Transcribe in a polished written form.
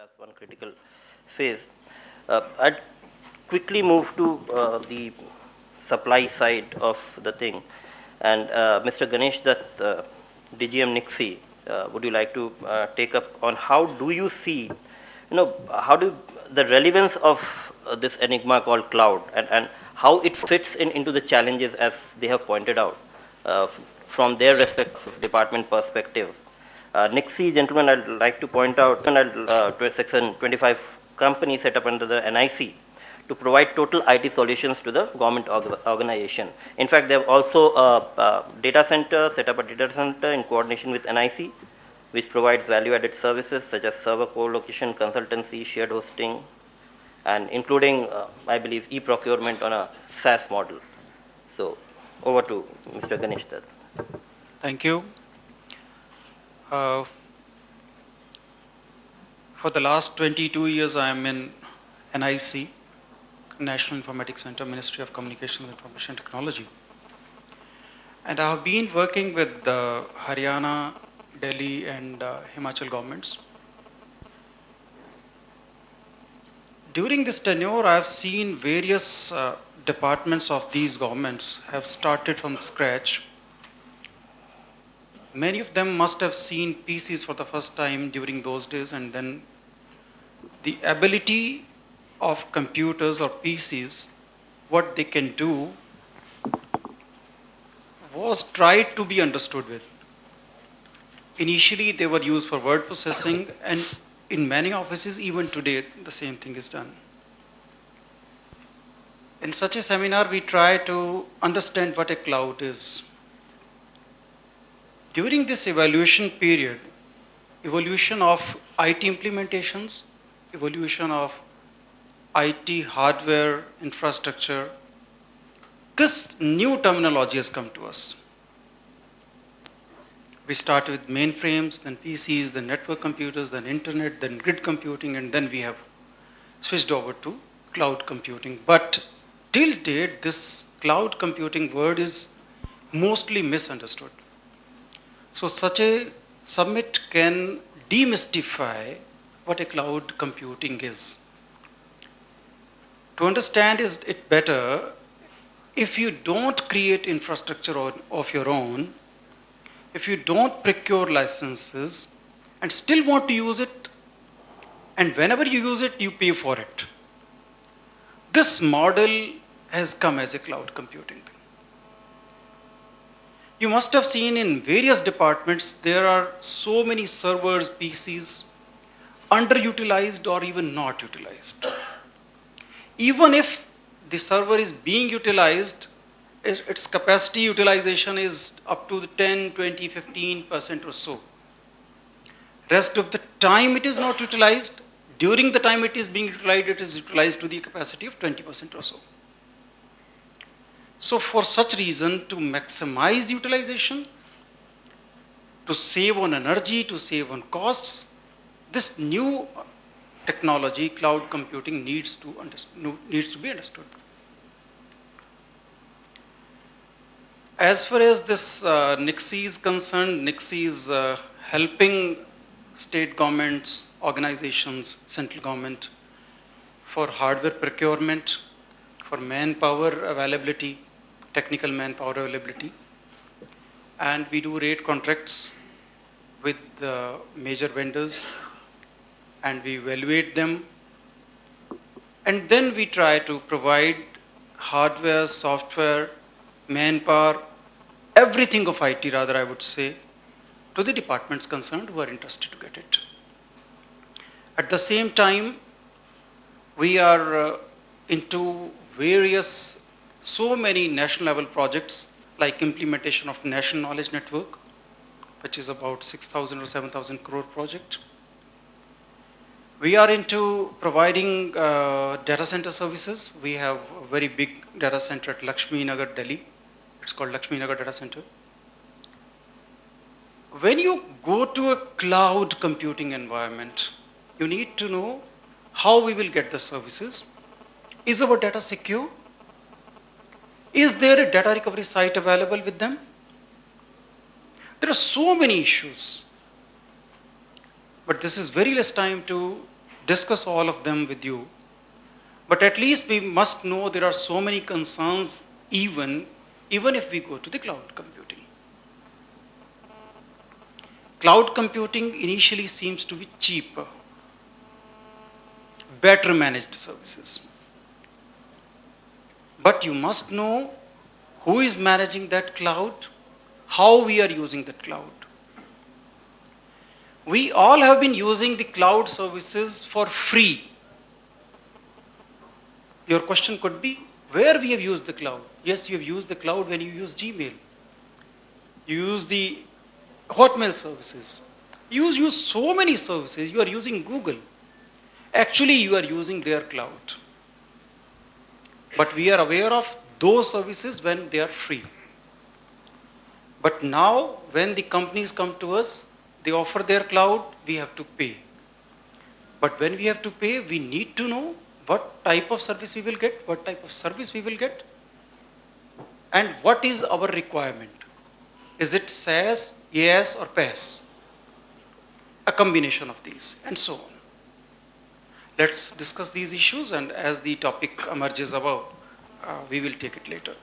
as one critical phase. I'd quickly move to the supply side of the thing. And Mr. Ganesh Dutt, DGM Nixie, would you like to take up on how do you see, how do the relevance of this enigma called cloud and how it fits into the challenges as they have pointed out from their respective department perspective. Nixie, gentlemen, I'd like to point out Section 25 company set up under the NIC to provide total IT solutions to the government organization. In fact, they have also a data center, set up a data center in coordination with NIC, which provides value-added services such as server co-location, consultancy, shared hosting, and including, I believe, e-procurement on a SaaS model. So, over to Mr. Ganesh Dutt. Thank you. For the last 22 years, I am in NIC, National Informatics Center, Ministry of Communications and Information Technology. And I have been working with the Haryana, Delhi, and Himachal governments. During this tenure, I have seen various departments of these governments have started from scratch. Many of them must have seen PCs for the first time during those days, and then the ability of computers or PCs, what they can do, was tried to be understood with. Initially, they were used for word processing, and in many offices, even today, the same thing is done. In such a seminar, we try to understand what a cloud is. During this evaluation period, evolution of IT implementations, evolution of IT hardware infrastructure, this new terminology has come to us. We start with mainframes, then PCs, then network computers, then internet, then grid computing, and then we have switched over to cloud computing. But till date, this cloud computing word is mostly misunderstood. So such a summit can demystify what a cloud computing is. To understand it better, if you don't create infrastructure of your own, if you don't procure licenses and still want to use it, and whenever you use it, you pay for it. This model has come as a cloud computing. You must have seen in various departments, there are so many servers, PCs, underutilized or even not utilized. Even if the server is being utilized, its capacity utilization is up to 10, 20, 15% or so. Rest of the time it is not utilized. During the time it is being utilized, it is utilized to the capacity of 20% or so. So for such reason, to maximize the utilization, to save on energy, to save on costs, this new technology, cloud computing, needs to be understood. As far as this NICSI is concerned, NICSI is helping state governments, organizations, central government for hardware procurement, for manpower availability, technical manpower availability, and we do rate contracts with the major vendors, and we evaluate them, and then we try to provide hardware, software, manpower, everything of IT rather, I would say, to the departments concerned who are interested to get it. At the same time, we are into various so many national level projects like implementation of National Knowledge Network, which is about 6,000 or 7,000 crore project. We are into providing data center services. We have a very big data center at Lakshmi Nagar, Delhi. It's called Lakshmi Nagar Data Center. When you go to a cloud computing environment, you need to know how we will get the services. Is our data secure? Is there a data recovery site available with them? There are so many issues. But this is very less time to discuss all of them with you. But at least we must know there are so many concerns even if we go to the cloud computing. Cloud computing initially seems to be cheaper, better managed services. But you must know who is managing that cloud, how we are using that cloud. We all have been using the cloud services for free. Your question could be, where we have used the cloud? Yes, you have used the cloud when you use Gmail. You use the Hotmail services. You use so many services. You are using Google. Actually, you are using their cloud. But we are aware of those services when they are free. But now, when the companies come to us, they offer their cloud, we have to pay. But when we have to pay, we need to know what type of service we will get, what type of service we will get, and what is our requirement. Is it SaaS, IaaS, or PaaS? A combination of these, and so on. Let's discuss these issues, and as the topic emerges above, we will take it later.